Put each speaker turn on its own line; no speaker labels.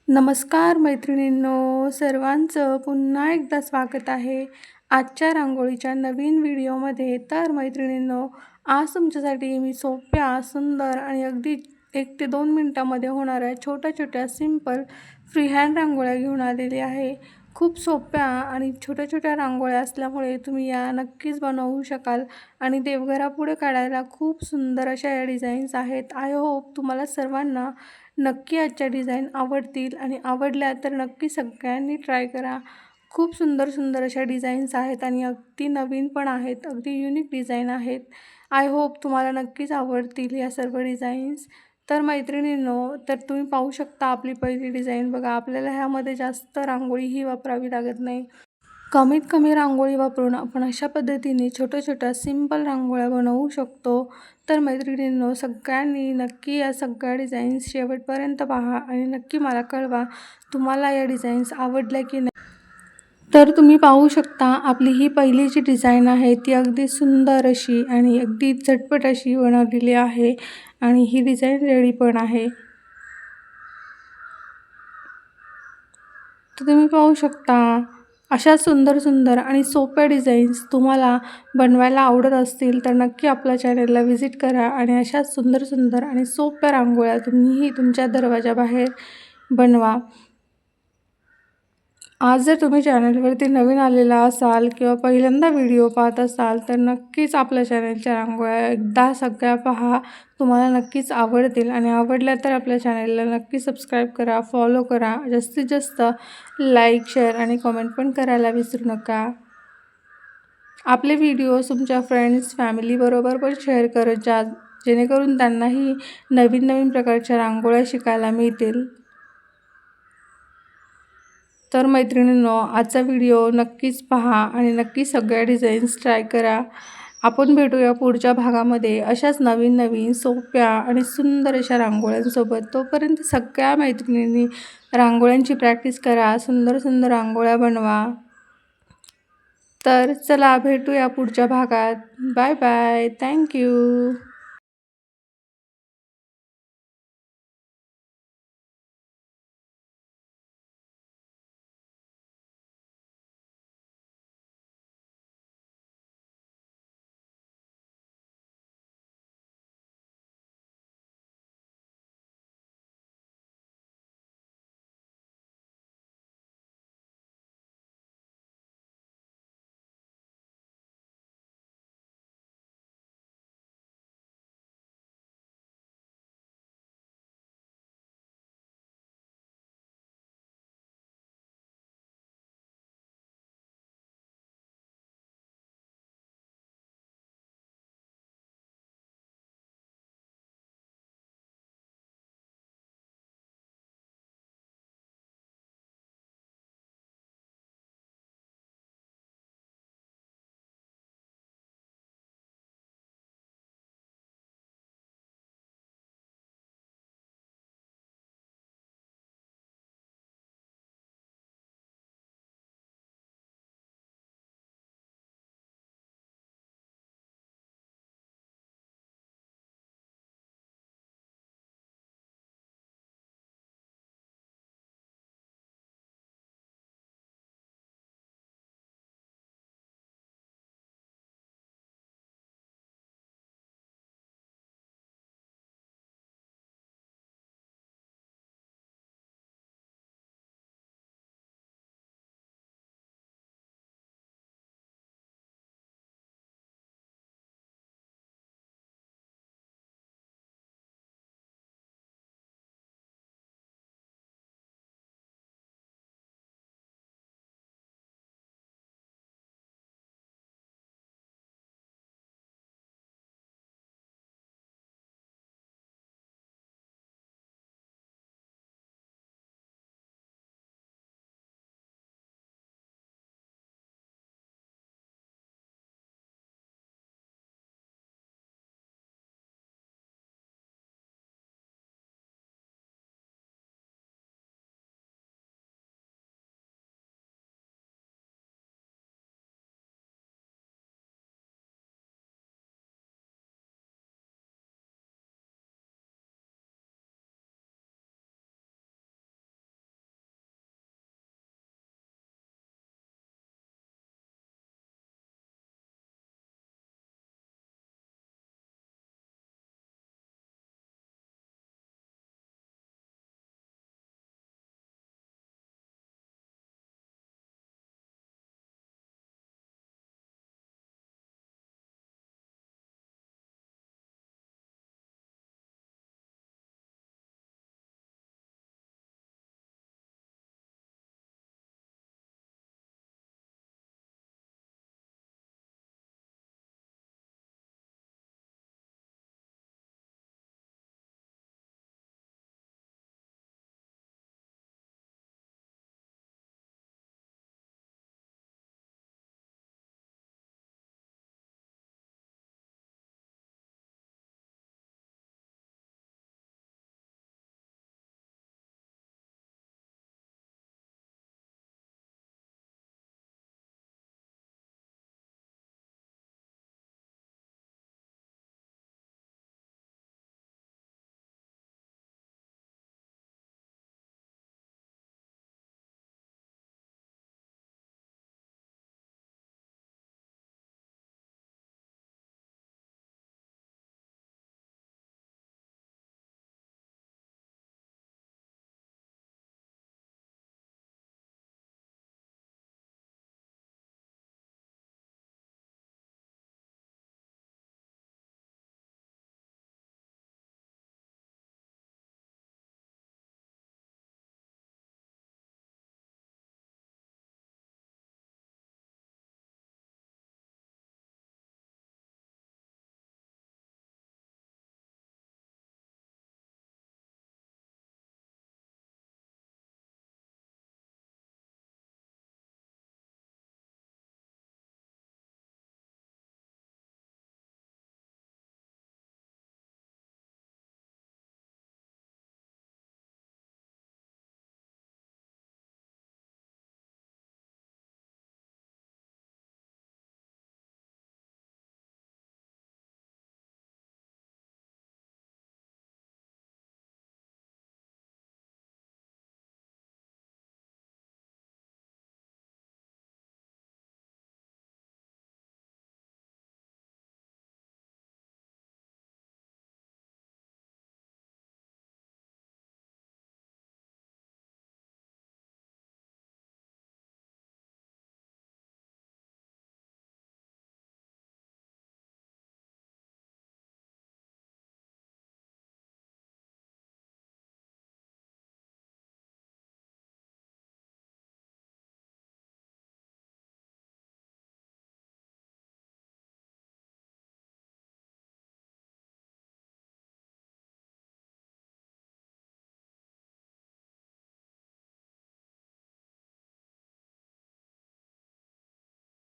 नमस्कार मैत्रिणींनो, सर्वांचं पुन्हा एकदा स्वागत आहे आजच्या रांगोळीच्या नवीन व्हिडिओमध्ये. तर मैत्रिणींनो, आज तुमच्यासाठी मी सोप्या, सुंदर आणि अगदी 1 ते 2 मिनिटांमध्ये होणाऱ्या छोट्या-छोट्या सिंपल फ्री हँड रांगोळ्या घेऊन आलेली आहे. खूप सोप्या आणि छोट्या-छोट्या रांगोळ्या असल्यामुळे तुम्ही या नक्कीच बनवू शकाल आणि देवघरापुढे काढायला खूप सुंदर अशा या डिझाईन्स आहेत. आय होप तुम्हाला सर्वांना नक्की आजच्या डिझाईन आवडतील आणि आवडल्या तर नक्की सगळ्यांनी ट्राय करा. खूप सुंदर सुंदर अशा डिझाईन्स आहेत आणि अगदी नवीन पण आहेत, अगदी युनिक डिझाईन आहेत. आय होप तुम्हाला नक्कीच आवडतील या सर्व डिझाईन्स. तर मैत्रिणींनो, तर तुम्ही पाहू शकता आपली पहिली डिझाईन बघा. आपल्याला ह्यामध्ये जास्त रांगोळीही वापरावी लागत नाही. कमीत कमी रांगोळी वापरून आपण अशा पद्धतीने छोट्या-छोट्या सिंपल रांगोळ्या बनवू शकतो. तर मैत्रिणींनो, सगळ्यांनी नक्की या सगळ्या डिझाईन्स शेवटपर्यंत पहा आणि नक्की मला कळवा तुम्हाला या डिझाईन्स आवडल्या की नाही. तर तुम्ही पाहू शकता आपली ही पहिली जी डिझाईन आहे ती अगदी सुंदर अशी आणि अगदी झटपट अशी बनवलेली आहे आणि ही डिझाईन रेडी पण आहे. तर तुम्ही पाहू शकता अशा सुंदर सुंदर आणि सोप्या डिझाईन्स तुम्हाला बनवायला आवडत असतील तर नक्की आपल्या चॅनलला व्हिजिट करा आणि अशा सुंदर सुंदर आणि सोप्या रांगोळ्या तुम्हीही तुमच्या दरवाजाबाहेर बनवा. आज जर तुम्ही चॅनलवरती नवीन आलेला असाल किंवा पहिल्यांदा व्हिडिओ पाहत असाल तर नक्कीच आपल्या चॅनलच्या रांगोळ्या एकदा सगळ्या पहा. तुम्हाला नक्कीच आवडतील आणि आवडल्या तर आपल्या चॅनलला नक्की सबस्क्राईब करा, फॉलो करा. जास्तीत जास्त लाईक, शेअर आणि कमेंट पण करायला विसरू नका. आपले व्हिडिओज तुमच्या फ्रेंड्स, फॅमिलीबरोबर पण शेअर करत जा, जेणेकरून त्यांनाही नवीन नवीन प्रकारच्या रांगोळ्या शिकायला मिळतील. तर मैत्रिणींनो, आजचा व्हिडिओ नक्कीच पहा आणि नक्की सगळ्या डिझाईन्स ट्राय करा. आपण भेटूया पुढच्या भागामध्ये अशाच नवीन नवीन सोप्या आणि सुंदर अशा रांगोळ्यांसोबत. तोपर्यंत सगळ्या मैत्रिणींनी रांगोळ्यांची प्रॅक्टिस करा, सुंदर सुंदर रांगोळ्या बनवा. तर चला भेटूया पुढच्या भागात. Bye bye. Thank you.